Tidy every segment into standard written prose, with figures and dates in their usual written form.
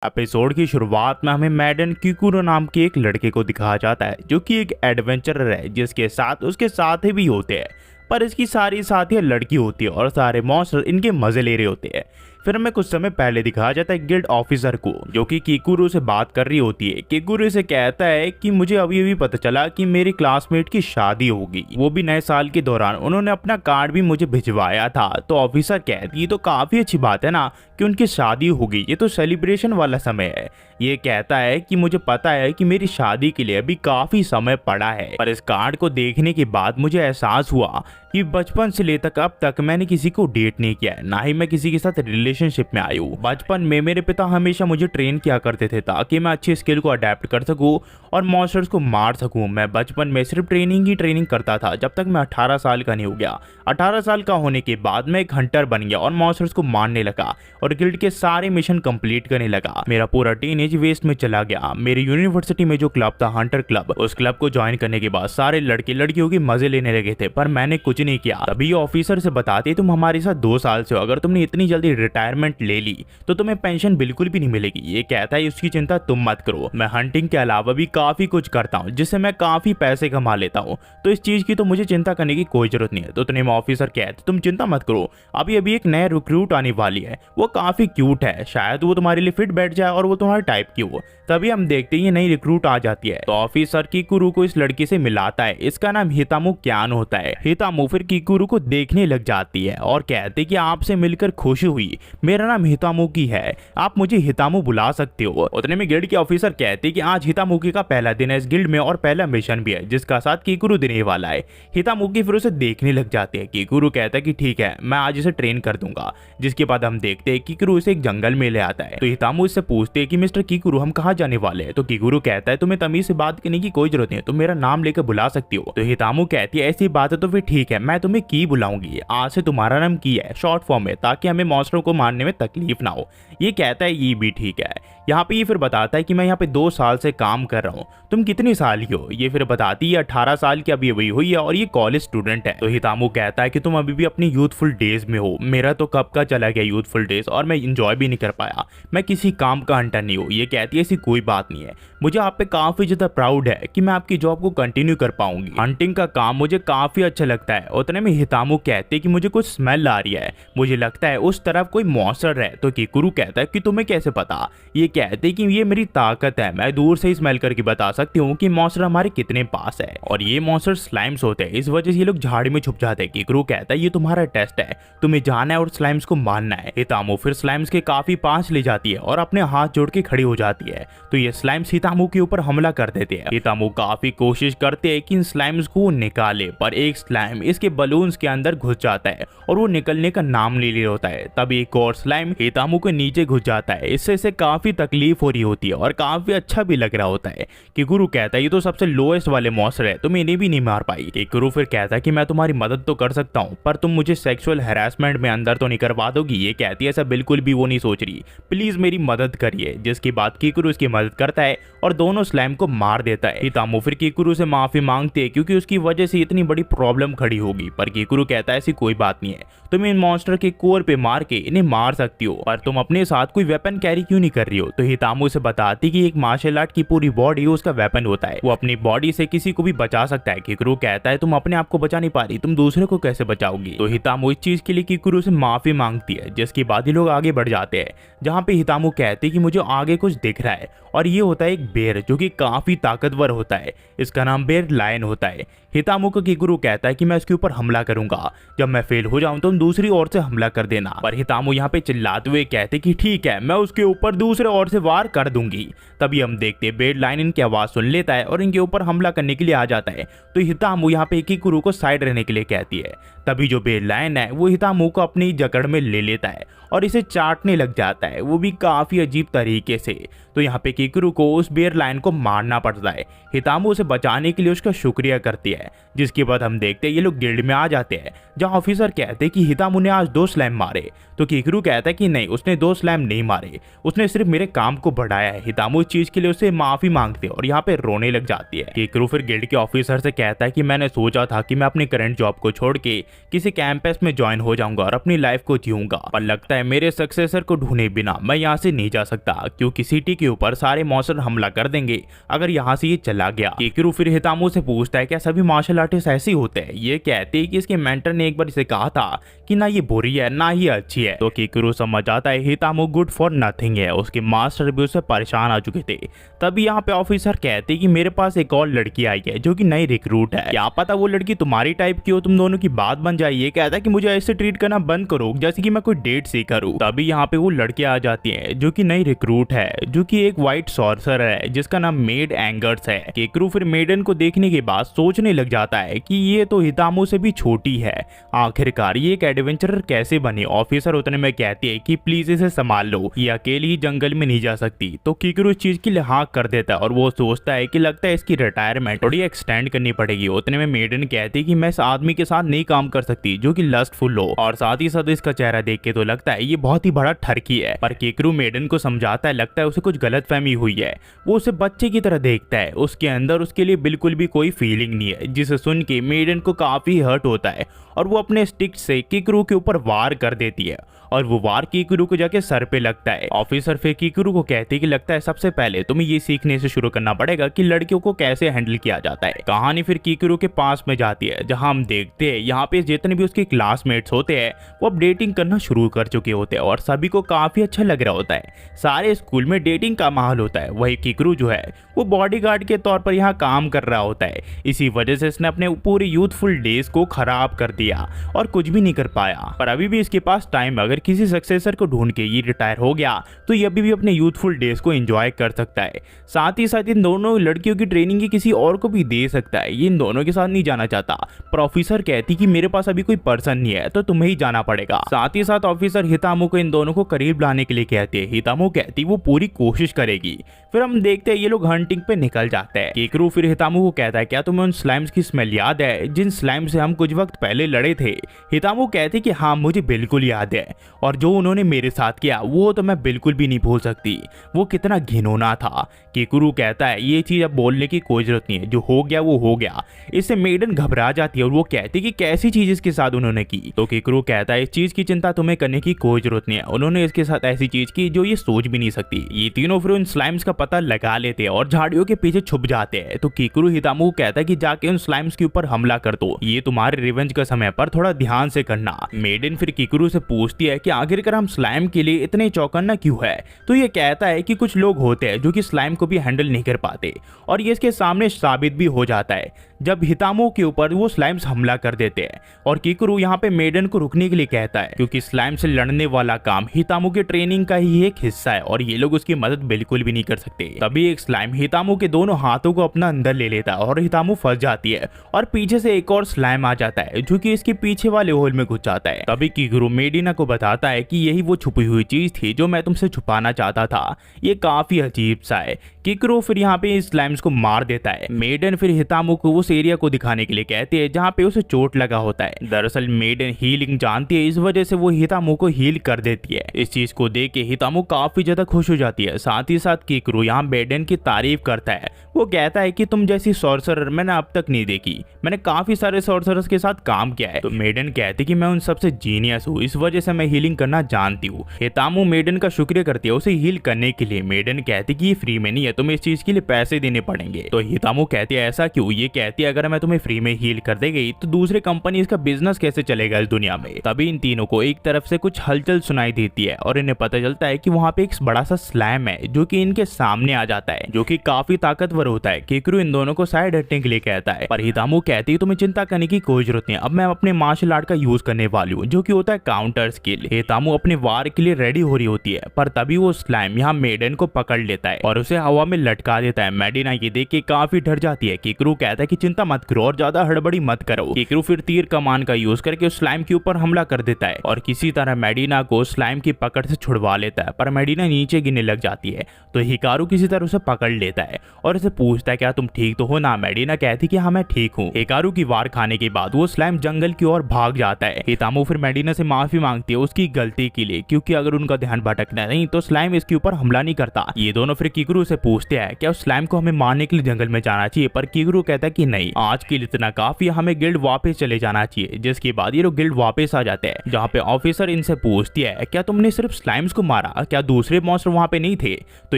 Episode की शुरुआत में हमें मैडन किकुरो नाम के एक लड़के को दिखाया जाता है जो कि एक एडवेंचरर है जिसके साथ उसके साथी भी होते हैं। पर इसकी सारी साथियां लड़की होती है और सारे मॉन्स्टर इनके मजे ले रहे होते हैं। फिर हमें कुछ समय पहले दिखाया जाता है गिल्ड ऑफिसर को जो कि किकुरो से बात कर रही होती है। किकुरो से कहता है कि मुझे अभी अभी पता चला कि मेरी क्लासमेट की शादी होगी, वो भी नए साल के दौरान। उन्होंने अपना कार्ड भी मुझे भिजवाया था। तो ऑफिसर कहती है तो काफी अच्छी बात है ना कि उनकी शादी होगी, ये तो सेलिब्रेशन वाला समय है। ये कहता है कि मुझे पता है कि मेरी शादी के लिए अभी काफी समय पड़ा है, पर इस कार्ड को देखने के बाद मुझे एहसास हुआ कि बचपन से लेकर अब तक मैंने किसी को डेट नहीं किया है, ना ही मैं किसी के साथ रिलेशनशिप में आई हूँ। बचपन में मेरे पिता हमेशा मुझे ट्रेन किया करते थे ताकि मैं अच्छी स्किल को अडेप्ट कर सकूं और मॉन्स्टर्स को मार सकूं। मैं बचपन में सिर्फ ट्रेनिंग करता था जब तक मैं 18 साल का नहीं हो गया। 18 साल का होने के बाद मैं एक हंटर बन गया और मॉन्स्टर्स को मारने लगा और गिल्ड के सारे मिशन कंप्लीट करने लगा। मेरा पूरा टीनेज वेस्ट में चला गया। मेरी यूनिवर्सिटी में जो क्लब था हंटर क्लब, उस क्लब को ज्वाइन करने के बाद सारे लड़के लड़कियों के मजे लेने लगे थे, पर मैंने कुछ नहीं किया। तभी ऑफिसर से बताते तुम हमारे साथ 2 साल से हो, अगर तुमने इतनी जल्दी रिटायरमेंट ले ली तो तुम्हें पेंशन बिल्कुल भी नहीं मिलेगी। ये कहता है उसकी चिंता तुम मत करो, मैं हंटिंग के अलावा भी काफी कुछ करता हूँ जिससे मैं काफी पैसे कमा लेता हूँ, तो इस चीज की तो मुझे चिंता करने की कोई जरूरत नहीं है। तो उतने में ऑफिसर कहते तुम चिंता मत करो, अभी अभी एक नया रिक्रूट आने वाली है, वो काफी क्यूट है, शायद वो तुम्हारे लिए फिट बैठ जाए और वो तुम्हारे टाइप की हो। तभी हम देखते हैं ये नई रिक्रूट आ जाती है। तो ऑफिसर किकुरु को इस लड़की से मिलाता है, इसका नाम हितामु क्यान होता है। हितामु फिर किकुरु को देखने लग जाती है और कहते कि आपसे मिलकर खुशी हुई, मेरा नाम हितामुकी है, आप मुझे हितामु बुला सकते हो। उतने में गिल्ड के ऑफिसर कहते कि आज हितामुकी का पहला दिन है इस गिल्ड में और पहला मिशन भी है जिसका साथ किकुरु देने वाला है। हितामुकी फिर उसे देखने लग जाती है। किकुरु कहता है कि ठीक है मैं आज इसे ट्रेन कर दूंगा। जिसके बाद हम देखते हैं किकुरु इसे एक जंगल में ले आता है। तो हितामु इससे पूछते हैं कि मिस्टर किकुरु हम कहाँ जाने वाले हैं। तो किकुरु कहता है तुम्हें तमीज से बात करने की कोई जरूरत नहीं है, तुम मेरा नाम लेकर बुला सकती हो। तो हितामु कहती है ऐसी बात है तो फिर ठीक है, मैं तुम्हें की बुलाऊंगी, आज से तुम्हारा नाम की है शॉर्ट फॉर्म में, ताकि हमें मॉन्स्टरों को मारने में तकलीफ ना हो। ये कहता है ये भी ठीक है। यहाँ पे ये फिर बताता है कि मैं यहाँ पे 2 साल से काम कर रहा हूँ, तुम कितनी साल की हो। ये फिर बताती है 18 साल की अभी हुई है और ये कॉलेज स्टूडेंट है। तो हितामु कहता है कि तुम अभी भी अपनी यूथफुल डेज में हो, मेरा तो कब का चला गया यूथफुल डेज और मैं इंजॉय भी नहीं कर पाया, मैं किसी काम का हंटर नहीं हूँ। ये कहती है ऐसी कोई बात नहीं है, मुझे आप पे काफी ज्यादा प्राउड है कि मैं आपकी जॉब को कंटिन्यू कर पाऊंगी, हंटिंग का काम मुझे काफी अच्छा लगता है। उतने में हितामु कहते हैं कि मुझे कुछ स्मेल आ रही है, मुझे लगता है उस तरफ कोई मॉन्स्टर है। तो किकुरु कहता है कि तुम्हें कैसे पता। ये कहते हैं कि ये मेरी ताकत है, मैं दूर से ही स्मेल करके बता सकती हूँ कि मॉन्स्टर हमारे कितने पास है। और ये मॉन्स्टर स्लाइम्स होते हैं, इस वजह से ये लोग झाड़ी में छुप जाते हैं। किकुरु कहता है ये तुम्हारा टेस्ट है, तुम्हें जाना है और स्लाइम्स को मारना है। हितामु फिर स्लाइम्स के काफी पास ले जाती है और अपने हाथ जोड़ के खड़ी हो जाती है। तो ये स्लाइम्स हितामु के ऊपर हमला कर देते हैं। हितामु काफी कोशिश करते हैं कि इन स्लाइम्स को निकाले, पर एक स्लाइम इसके बलून्स के अंदर घुस जाता है और वो निकलने का नाम ले होता है। तब एक और स्लाइम हितामु के नीचे घुस जाता है, इससे इसे काफी तकलीफ हो रही होती है और काफी अच्छा भी लग रहा होता है। किकुरु कहता है ये तो सबसे लोएस्ट वाले मॉन्स्टर है, तुम इन्हें भी नहीं मार पाई। किकुरु फिर कहता है कि मैं तुम्हारी मदद तो कर सकता हूँ, पर तुम मुझे सेक्सुअल हैरेसमेंट में अंदर तो नहीं करवा दोगी। ये कहती है ऐसा बिल्कुल भी वो नहीं सोच रही, प्लीज मेरी मदद करिए। जिसके बाद किकुरु उसकी मदद करता है और दोनों स्लाइम को मार देता है। हितामु फिर किकुरु से माफी मांगते हैं क्योंकि उसकी वजह से इतनी बड़ी प्रॉब्लम खड़ी होगी, पर किकुरु कहता है ऐसी कोई बात नहीं है, तुम इन मॉन्स्टर के कोर पे मार के इन्हें मार सकती हो, पर तुम अपने साथ कोई वेपन कैरी क्यों नहीं कर रही हो। तो हितामु से बताती कि एक मार्शल आर्ट की पूरी बॉडी उसका वेपन होता है, वो अपनी बॉडी से किसी को भी बचा सकता है। किकुरु कहता है तुम अपने आप को बचा नहीं पा रही, तुम दूसरे को कैसे बचाओगी। तो हितामु इस चीज के लिए किकुरु से माफी मांगती है। जिसके बाद ये लोग आगे बढ़ जाते हैं, जहाँ पे हितामु कहते हैं कि मुझे आगे कुछ दिख रहा है और ये होता है एक बेर जो कि काफी ताकतवर होता है, इसका नाम बेर लायन होता है। हितामु को किकुरु कहता है कि मैं इसके ऊपर हमला करूंगा, जब मैं फेल हो जाऊं तो तुम दूसरी ओर से हमला कर देना। पर हितामु यहाँ पे चिल्लाते हुए कहते कि ठीक है मैं उसके ऊपर दूसरे ओर से वार कर दूंगी। तभी हम देखते बेर लायन इनकी आवाज सुन लेता है और इनके ऊपर हमला करने के लिए आ जाता है। तो हितामु यहाँ पे किकुरु को साइड रहने के लिए कहती है। तभी जो बेर लायन है वो हितामु को अपनी जकड़ में ले लेता है और इसे चाटने लग जाता है, वो भी काफी अजीब तरीके से। तो यहाँ पे किकुरु को उस बेर लायन को मारना पड़ता है। हितामु उसे बचाने के लिए उसका शुक्रिया करती है। जिसके बाद हम देखते हैं ये लोग गिल्ड में आ जाते हैं, जहाँ ऑफिसर कहते हैं कि हितामु ने आज 2 स्लैम मारे। तो किकुरु कहता है कि नहीं, उसने 2 स्लैम नहीं मारे, उसने सिर्फ मेरे काम को बढ़ाया है। हितामु इस चीज के लिए उसे माफी मांगते हैं और यहाँ पे रोने लग जाती है। किकुरु फिर गिल्ड के ऑफिसर से कहता है कि मैंने सोचा था कि मैं अपनी करंट जॉब को छोड़ के किसी कैंपस में ज्वाइन हो जाऊंगा और अपनी लाइफ को जीऊंगा, पर लगता है मेरे सक्सेसर को ढूंढे बिना मैं यहाँ से नहीं जा सकता, क्योंकि सिटी के ऊपर सारे मॉन्स्टर हमला कर देंगे अगर यहाँ से ये चला गया। केकरू फिर हितामू से पूछता है क्या सभी मार्शल आर्टिस्ट ऐसे ही होते हैं। ये कहते हैं कि इसके मेंटर ने एक बार इसे कहा था कि ना ये बुरी है ना ही अच्छी है। तो केकरू समझ आता है हितामू गुड फॉर नथिंग है, उसके मास्टर भी उससे परेशान आ चुके थे। तभी यहाँ पे ऑफिसर कहते कि मेरे पास एक और लड़की आई है जो कि नई रिक्रूट है, क्या पता वो लड़की तुम्हारी टाइप की हो, तुम दोनों की बात बन जाए। ये कहता है कि मुझे ऐसे ट्रीट करना बंद करो जैसे कि मैं कोई डेट से करूँ। तभी यहाँ पे वो लड़की आ जाती है जो कि नई रिक्रूट है, जो कि एक व्हाइट सॉर्सर है जिसका नाम मेड एंगर्स है। केकरू फिर मेडन को देखने के बाद सोचने लग जाता है कि ये तो हितामू से भी छोटी है, आखिरकार ये एक एडवेंचरर कैसे बनी। ऑफिसर उतने में कहती है कि प्लीज इसे संभाल लो, ये अकेली ही जंगल में नहीं जा सकती। तो केकरू इस चीज के लिए हाँ कर देता है और वो सोचता है कि लगता है इसकी रिटायरमेंट थोड़ी एक्सटेंड करनी पड़ेगी। उतने में मेडन कहती है कि मैं इस आदमी के साथ नहीं काम कर सकती जो कि लस्टफुल हो, और साथ ही साथ इसका चेहरा देख के तो लगता है ये बहुत ही बड़ा ठरकी है। पर केकरू मेडन को समझाता है लगता है उसे कुछ गलतफहमी हुई है, वो उसे बच्चे की तरह देखता है, उसके अंदर उसके लिए बिल्कुल भी कोई फीलिंग नहीं है। जिसे सुन के मेडन को काफी हर्ट होता है और वो अपने स्टिक से केकरू के ऊपर वार कर देती है और वो वार केकरू को जाके सर पे लगता है। ऑफिसर फिर केकरू को कहते हैं कि लगता है सबसे पहले तुम्हें ये सीखने से शुरू करना पड़ेगा कि लड़कियों को कैसे हैंडल किया जाता है। कहानी फिर केकरू के पास में जाती है जहां हम देखते हैं यहाँ पे जितने भी उसके क्लासमेट्स होते हैं वो अब डेटिंग करना शुरू कर चुके होते हैं और सभी को काफी अच्छा लग रहा होता है। सारे स्कूल में डेटिंग का माहौल होता है। वही केकरू जो है वो बॉडीगार्ड के तौर पर यहाँ काम कर रहा होता है। इसी वजह से इसने अपने पूरे यूथफुल डेज को खराब कर दिया और कुछ भी नहीं कर पाया। पर अभी भी इसके पास टाइम, अगर किसी सक्सेसर को ढूंढ के ये रिटायर हो गया तो ये अभी भी अपने यूथफुल डेज को एंजॉय कर सकता है। साथ ही साथ इन दोनों लड़कियों की ट्रेनिंग किसी और को भी दे सकता है। ये इन दोनों के साथ नहीं जाना चाहता, पर ऑफिसर कहती कि मेरे पास अभी कोई पर्सन नहीं है तो तुम्हें ही जाना पड़ेगा। साथ ही साथ ऑफिसर हितामू को इन दोनों को करीब लाने के लिए कहते हैं। हितामू कहती वो पूरी कोशिश करेगी। फिर हम देखते हैं ये लोग हंटिंग पे निकल जाते हैं। केकरू फिर हितामू को कहता है क्या तुम्हें उन स्लाइम्स की स्मेल याद है जिन स्लाइम से हम कुछ वक्त पहले लड़े थे। हितामू कहते कि हाँ मुझे बिल्कुल याद है, और जो उन्होंने मेरे साथ किया वो तो मैं बिल्कुल भी नहीं भूल सकती, वो कितना घिनौना था। केकरू कहता है ये चीज अब बोलने की कोई जरूरत नहीं है, जो हो गया वो हो गया। इससे मेडन घबरा जाती है और वो कहती कि कैसी चीज इसके साथ उन्होंने की। तो केकरू कहता है इस चीज की चिंता तुम्हें करने की कोई जरूरत नहीं है, उन्होंने इसके साथ ऐसी चीज की जो ये सोच भी नहीं सकती। ये तीनों फिर उन स्लाइम्स का पता लगा लेते हैं और झाड़ियों के पीछे छुप जाते हैं। तो केकरू हितामू कहता है कि जाके उन स्लाइम्स के ऊपर हमला कर दो, ये तुम्हारे रिवेंज का समय पर थोड़ा ध्यान से करना। मेडन फिर केकरू से पूछती है कि आखिरकार हम स्लाइम के लिए इतने चौकन्ना क्यों है। तो ये कहता है कि कुछ लोग होते हैं जो कि स्लाइम को भी हैंडल नहीं कर पाते, और ये इसके सामने साबित भी हो जाता है जब हितामू के ऊपर वो स्लाइम्स हमला कर देते हैं। और केकरू यहाँ पे मेडन को रुकने के लिए कहता है क्योंकि स्लाइम से लड़ने वाला काम हितामू के ट्रेनिंग का ही एक हिस्सा है और ये लोग उसकी मदद बिल्कुल भी नहीं कर सकते। तभी एक स्लाइम हितामू के दोनों हाथों को अपना अंदर ले लेता है और हितामू फंस जाती है, और पीछे से एक और स्लाइम आ जाता है जो कि इसके पीछे वाले होल में घुस जाता है। तभी केकरू मेडिना को बताता है कि यही वो छुपी हुई चीज थी जो मैं तुमसे छुपाना चाहता था। ये काफी अजीब सा है। केकरू फिर यहाँ पे स्लाइम्स को मार देता है। मेडन फिर हितामू को उस एरिया को दिखाने के लिए कहती है जहाँ पे उसे चोट लगा होता है। दरअसल मेडन हीलिंग जानती है, इस वजह से वो हितामू को हील कर देती है। इस चीज को देख के हितामू काफी ज्यादा खुश हो जाती है। साथ ही साथ केकरू यहाँ मेडन की तारीफ करता है। वो कहता है कि तुम जैसी सॉर्सरर मैंने अब तक नहीं देखी, मैंने काफी सारे सॉर्सरर्स के साथ काम किया है। तो मेडन कहती कि मैं उन सबसे जीनियस हूँ, इस वजह से मैं हीलिंग करना जानती हूँ। हितामू मेडन का शुक्रिया करती है उसे हील करने के लिए। मेडन कहती कि ये फ्री में नहीं है, तुम्हें इस चीज के लिए पैसे देने पड़ेंगे। तो हितामू कहती है ऐसा क्यों। ये कहती है अगर मैं तुम्हें फ्री में हील कर दे गई तो दूसरे कंपनी का बिजनेस कैसे चलेगा इस दुनिया में। तभी इन तीनों को एक तरफ से कुछ हलचल सुनाई देती है और इन्हें पता चलता है कि वहाँ पे एक बड़ा सा स्लैम है जो कि इनके सामने आ जाता है, जो कि काफी ताकतवर होता है। केकरू इन दोनों को साइड हटने के लिए कहता है, पर हितामू कहती है तुम्हें चिंता करने की कोई जरूरत नहीं, अब मैं अपने मार्शल आर्ट का यूज करने वाली हूँ जो कि होता है काउंटर स्किल। हितामू अपने वार के लिए रेडी हो रही होती है, पर तभी वो स्लैम यहाँ मेडन को पकड़ लेता है और उसे हवा में लटका देता है। मेडिना ये देख के काफी डर जाती है। केकरू कहता है कि चिंता मत करो और ज्यादा हड़बड़ी मत करो। केकरू फिर तीर कमान का यूज करके उस स्लाइम के ऊपर हमला कर देता है और किसी तरह मेडिना को स्लाइम की पकड़ से छुड़वा लेता है, पर मेडिना नीचे गिरने लग जाती है। तो हिकारू किसी तरह उसे पकड़ लेता है और उसे पूछता है क्या तुम ठीक तो हो ना। मेडिना कहती कि हाँ मैं ठीक हूँ। हिकारू की वार खाने के बाद वो स्लाइम जंगल जंगल की ओर भाग जाता है। हितामो फिर मेडिना से माफी मांगती है उसकी गलती के लिए, क्योंकि अगर उनका ध्यान भटकना नहीं तो स्लाइम इसके ऊपर हमला नहीं करता। ये दोनों फिर किकुरु से पूछते हैं क्या उस स्लाइम को हमें मारने के लिए जंगल में जाना चाहिए, पर किकुरु कहता है कि नहीं, आज के लिए इतना काफी, हमें गिल्ड वापस चले जाना चाहिए। जिसके बाद ये लोग गिल्ड वापस आ जाते हैं, जहाँ पे ऑफिसर इनसे पूछती है क्या तुमने सिर्फ स्लाइम्स को मारा, क्या दूसरे मॉन्स्टर वहाँ पे नहीं थे? तो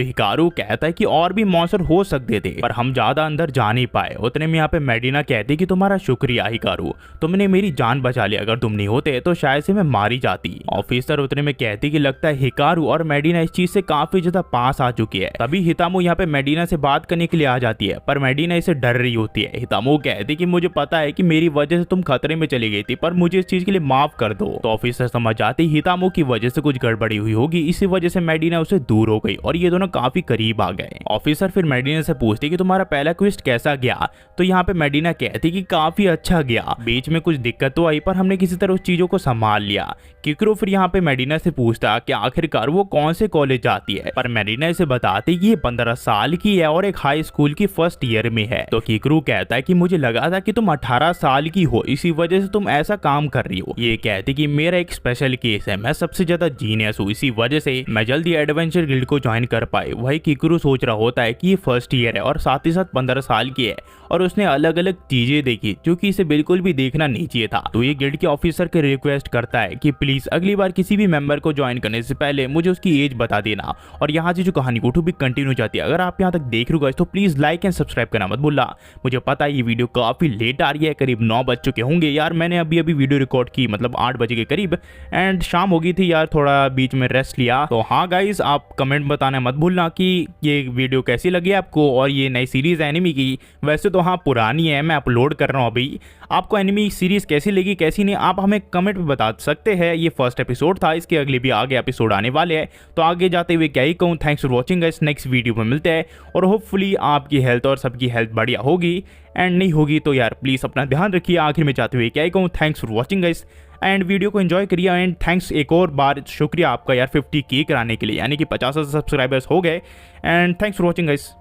हिकारू कहता है कि और भी मॉन्स्टर हो सकते थे पर हम ज्यादा अंदर जा नहीं पाए। उतने में यहाँ पे मेडिना कहती कि तुम्हारा शुक्रिया हिकारू, तुमने मेरी जान बचा ली, अगर तुम नहीं होते तो शायद से मैं मारी जाती। ऑफिसर उतने में कहती कि लगता है हिकारू और मेडिना इस चीज से काफी ज्यादा पास आ चुकी है। तभी हितामो यहाँ पे मेडिना से बात करने के लिए आ जाती है, पर मेडिना इसे डर रही होती है। हितामो कहती कि मुझे पता है कि मेरी वजह से तुम खतरे में चली गई थी, पर मुझे इस चीज के लिए माफ कर दो। तो ऑफिसर समझ जाती हितामो की वजह से कुछ गड़बड़ी हुई होगी, इसी वजह से मेडिना उसे दूर हो गई और ये दोनों काफी करीब आ गए। ऑफिसर फिर मेडिना से पूछती कि तुम्हारा पहला क्वेस्ट कैसा गया? तो यहाँ पे मेडिना कहती कि काफी अच्छा गया, बीच में कुछ दिक्कत तो आई पर हमने किसी तरह उस चीजों को संभाल लिया। किकुरु फिर यहाँ पे मेडिना से पूछता कि आखिरकार वो कौन से कॉलेज जाती है, पर मेडिना इसे बताती कि ये 15 साल की है और एक हाई स्कूल की फर्स्ट ईयर में है। तो किकुरु कहता है कि मुझे लगा था कि तुम 18 साल की हो, इसी वजह से तुम ऐसा काम कर रही हो। ये कहती कि मेरा एक स्पेशल केस है, मैं सबसे ज्यादा जीनियस हूँ, इसी वजह से मैं जल्दी एडवेंचर गिल्ड को ज्वाइन कर पाए। वही किकुरु सोच रहा होता है कि ये फर्स्ट ईयर है और साथ ही साथ 15 साल की है और उसने अलग अलग चीजें देखी जो कि इसे बिल्कुल भी देखना नहीं चाहिए था। तो ये गिल्ड के ऑफिसर के रिक्वेस्ट करता है कि प्लीज अगली बार किसी भी मेंबर को ज्वाइन करने से पहले मुझे उसकी एज बता देना। और यहाँ से जो कहानी को भी कंटिन्यू जाती है। अगर आप यहाँ तक देख रहे हो तो प्लीज लाइक एंड सब्सक्राइब करना मत भूलना। मुझे पता है ये वीडियो काफी लेट आ रही है, करीब 9 बज चुके होंगे यार, मैंने अभी वीडियो रिकॉर्ड की, मतलब 8 बजे के करीब, एंड शाम हो गई थी यार, थोड़ा बीच में रेस्ट लिया। तो हाँ गाइज, आप कमेंट बताना मत भूलना कि ये वीडियो कैसी लगी आपको और ये नई सीरीज है एनिमी की। वैसे तो हाँ पुरानी है, मैं अपलोड कर रहा हूँ अभी। आपको एनिमी सीरीज कैसी लगी कैसी नहीं, आप हमें कमेंट में बता सकते हैं। ये फर्स्ट एपिसोड था, इसके अगले भी आगे एपिसोड आने वाले हैं। तो आगे जाते हुए क्या ही कहूँ, thanks for watching guys, next video में मिलते हैं और होपफुली आपकी हेल्थ और सबकी हेल्थ बढ़िया होगी, एंड नहीं होगी तो यार प्लीज़ अपना ध्यान रखिए। आखिर में जाते हुए क्या ही कहूँ, thanks for watching guys, and video को एंजॉय करिए। एंड थैंक्स एक और बार, शुक्रिया आपका यार 50K कराने के लिए, यानी कि 50,000 सब्सक्राइबर्स हो गए। And thanks for watching guys.